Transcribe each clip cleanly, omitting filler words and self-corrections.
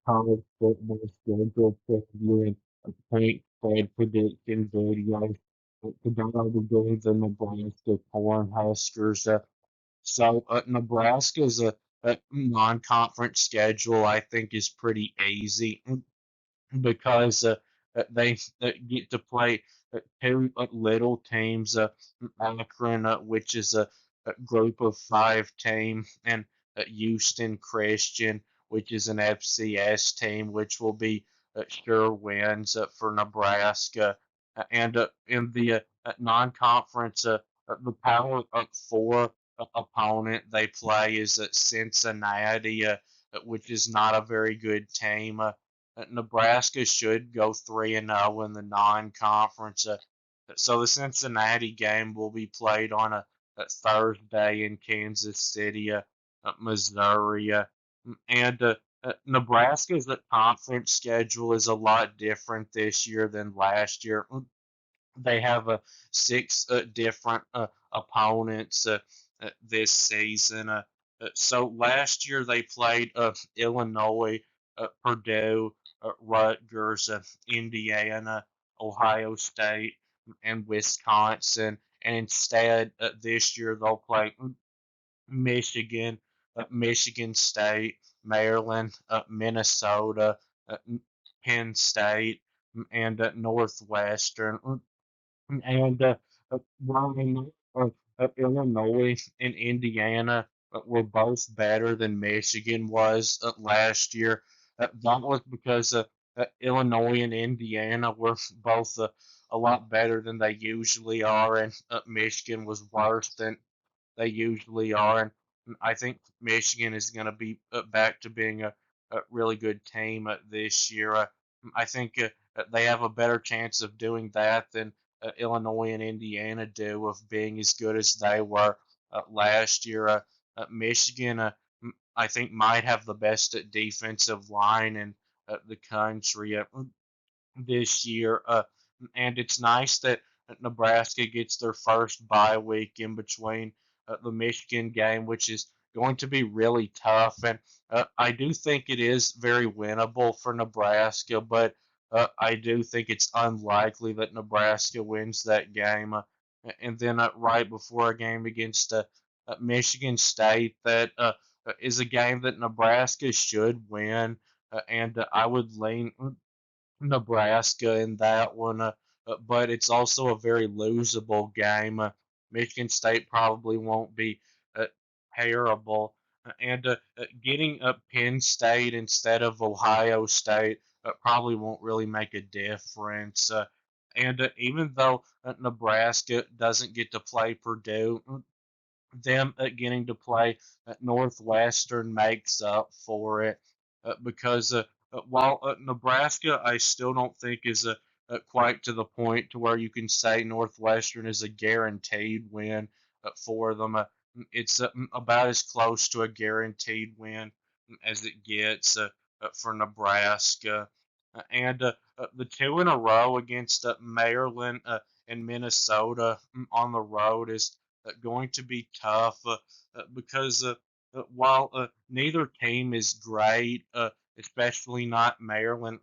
college football schedule preview and point spread prediction videos. Today I'll be doing the Nebraska cornhuskers. Nebraska's non-conference schedule, I think, is pretty easy because they get to play two little teams, Akron, which is a group of five team, and Houston Christian, which is an FCS team, which will be sure wins for Nebraska. And in the non-conference, the Power Four opponent they play is Cincinnati, which is not a very good team. Nebraska should go 3-0 in the non-conference. So the Cincinnati game will be played on a Thursday in Kansas City, Missouri, and Nebraska's conference schedule is a lot different this year than last year. They have six different opponents this season. So last year they played Illinois, Purdue, Rutgers, Indiana, Ohio State, and Wisconsin. And instead, this year they'll play Michigan, Michigan State, Maryland, Minnesota, uh, Penn State, and Northwestern. And while I know Illinois and Indiana were both better than Michigan was last year, that was because Illinois and Indiana were both a lot better than they usually are, and Michigan was worse than they usually are. And I think Michigan is going to be back to being a really good team this year. I think they have a better chance of doing that than Illinois and Indiana do of being as good as they were last year. Michigan, I think, might have the best defensive line in the country this year. And it's nice that Nebraska gets their first bye week in between the Michigan game, which is going to be really tough. And I do think it is very winnable for Nebraska, but I do think it's unlikely that Nebraska wins that game. And then right before a game against Michigan State, that is a game that Nebraska should win. And I would lean Nebraska in that one, but it's also a very losable game. Michigan State probably won't be uh, terrible, and getting Penn State instead of Ohio State probably won't really make a difference. And even though Nebraska doesn't get to play Purdue, them getting to play at Northwestern makes up for it because while Nebraska, I still don't think is quite to the point to where you can say Northwestern is a guaranteed win for them. It's about as close to a guaranteed win as it gets for Nebraska. And the two in a row against Maryland and Minnesota on the road is going to be tough because while neither team is great, especially not Maryland,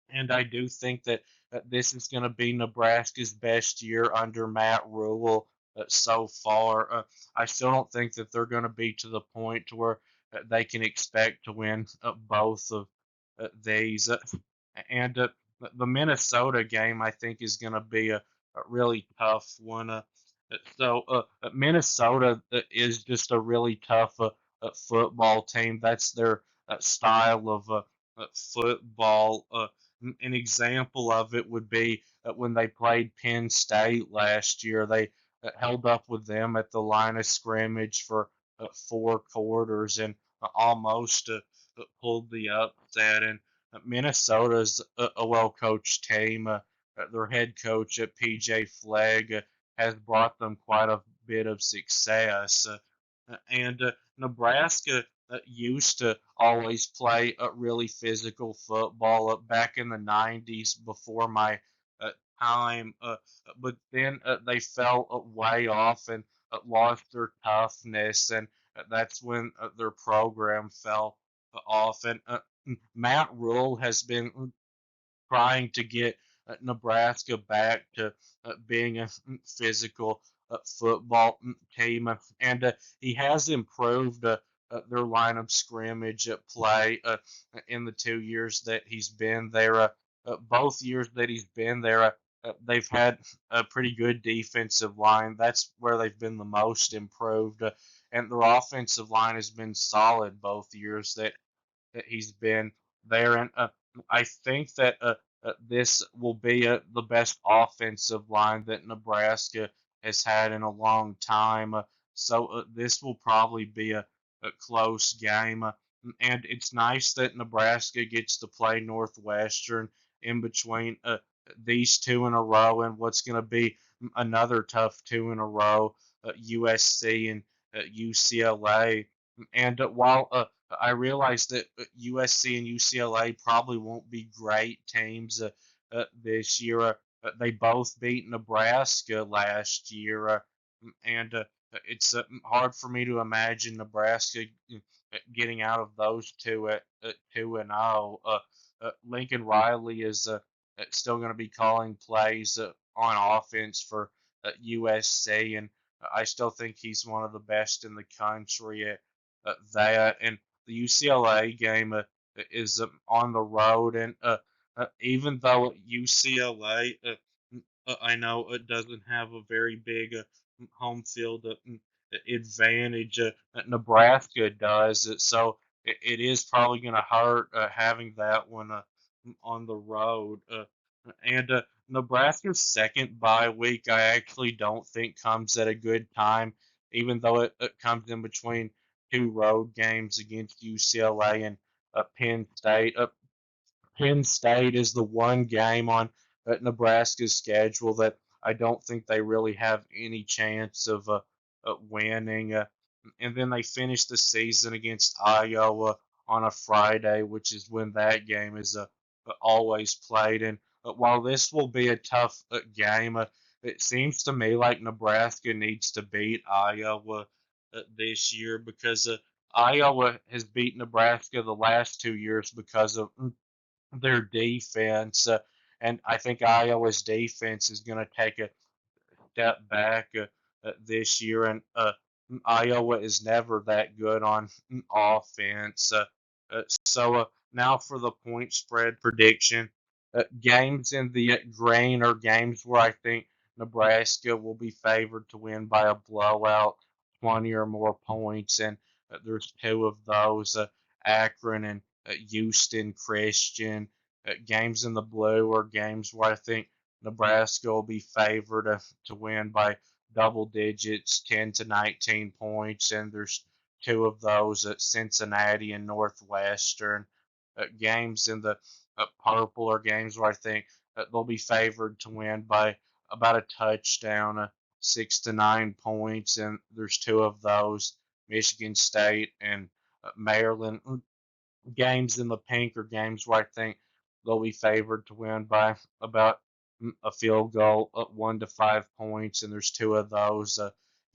and I do think that this is going to be Nebraska's best year under Matt Rule so far. I still don't think that they're going to be to the point to where they can expect to win both of these. And the Minnesota game, I think, is going to be a really tough one. Minnesota is just a really tough football team. That's their style of football. An example of it would be when they played Penn State last year. They held up with them at the line of scrimmage for four quarters and almost pulled the upset. And Minnesota's a well-coached team. Their head coach, PJ Flegg, has brought them quite a bit of success. And Nebraska used to always play a really physical football back in the 90s before my uh, time, but then they fell way off and lost their toughness, and that's when their program fell off. And Matt Rule has been trying to get Nebraska back to being a physical football team, and he has improved their line of scrimmage play in the 2 years that he's been there. Both years that he's been there, they've had a pretty good defensive line. That's where they've been the most improved, and their offensive line has been solid both years that he's been there. And I think that this will be the best offensive line that Nebraska has had in a long time. So this will probably be a close game. And it's nice that Nebraska gets to play Northwestern in between these two in a row and what's going to be another tough two in a row, USC and UCLA. And while I realize that USC and UCLA probably won't be great teams this year. They both beat Nebraska last year, and it's hard for me to imagine Nebraska getting out of those two at 2-0. Lincoln Riley is still going to be calling plays on offense for USC, and I still think he's one of the best in the country at that. And the UCLA game is on the road, and even though UCLA, I know it doesn't have a very big home field advantage. Nebraska does, so it is probably going to hurt having that one on the road. And Nebraska's second bye week, I actually don't think comes at a good time, even though it comes in between two road games against UCLA and Penn State. Penn State is the one game on Nebraska's schedule that I don't think they really have any chance of winning. And then they finish the season against Iowa on a Friday, which is when that game is always played. And while this will be a tough game, it seems to me like Nebraska needs to beat Iowa this year because Iowa has beat Nebraska the last 2 years because of their defense. And I think Iowa's defense is going to take a step back this year, and Iowa is never that good on offense. So now for the point spread prediction. Games in the grain are games where I think Nebraska will be favored to win by a blowout, 20 or more points, and there's two of those, Akron and Houston Christian. Games in the blue are games where I think Nebraska will be favored to win by double digits, 10 to 19 points, and there's two of those at Cincinnati and Northwestern. Games in the purple are games where I think they'll be favored to win by about a touchdown, 6 to 9 points, and there's two of those, Michigan State and Maryland. Games in the pink are games where I think they'll be favored to win by about a field goal, 1 to 5 points, and there's two of those,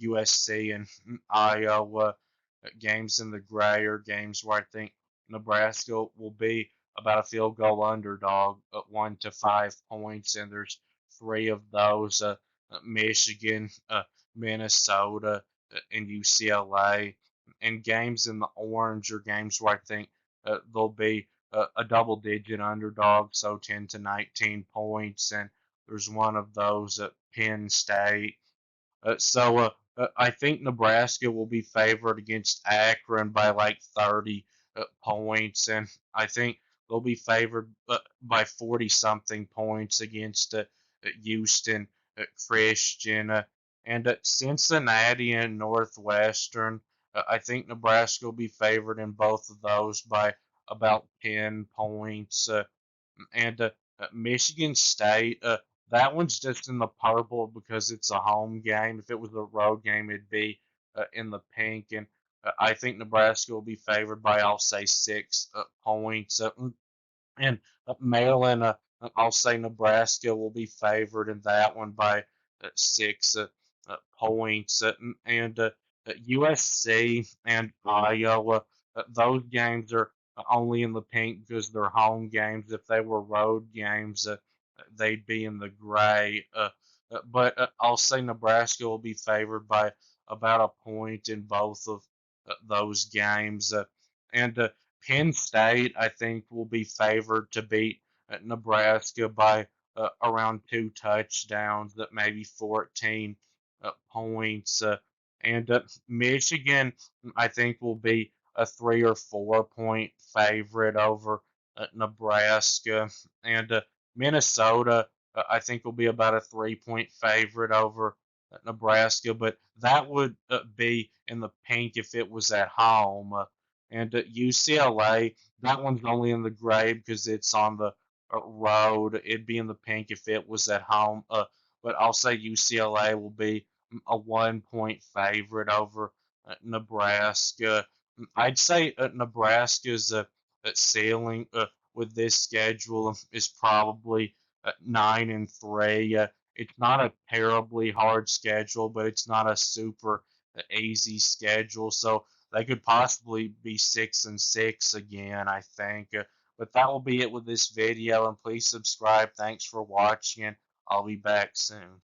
USC and Iowa. Games in the gray are games where I think Nebraska will be about a field goal underdog at 1 to 5 points, and there's three of those, Michigan, Minnesota, and UCLA. And games in the orange are games where I think they'll be a double digit underdog, so 10 to 19 points, and there's one of those at Penn State. I think Nebraska will be favored against Akron by like 30 points, and I think they'll be favored by 40 something points against Houston Christian. And Cincinnati and Northwestern, I think Nebraska will be favored in both of those by about 10 points. And Michigan State, that one's just in the purple because it's a home game. If it was a road game, it'd be in the pink. And I think Nebraska will be favored by, I'll say, 6 points. And Maryland, I'll say Nebraska will be favored in that one by 6 points. And USC and Iowa, those games are only in the pink because they're home games. If they were road games, they'd be in the gray. But I'll say Nebraska will be favored by about a point in both of those games. And Penn State, I think, will be favored to beat Nebraska by around 2 touchdowns, that maybe 14 points. And Michigan, I think, will be a 3 or 4 point favorite over Nebraska. And Minnesota, I think, will be about a 3 point favorite over Nebraska, but that would be in the pink if it was at home. And UCLA, that one's only in the gray because it's on the road. It'd be in the pink if it was at home. But I'll say UCLA will be a 1 point favorite over Nebraska. I'd say Nebraska's ceiling with this schedule is probably 9-3. It's not a terribly hard schedule, but it's not a super easy schedule. So they could possibly be 6-6 again, I think. But that will be it with this video, and please subscribe. Thanks for watching. I'll be back soon.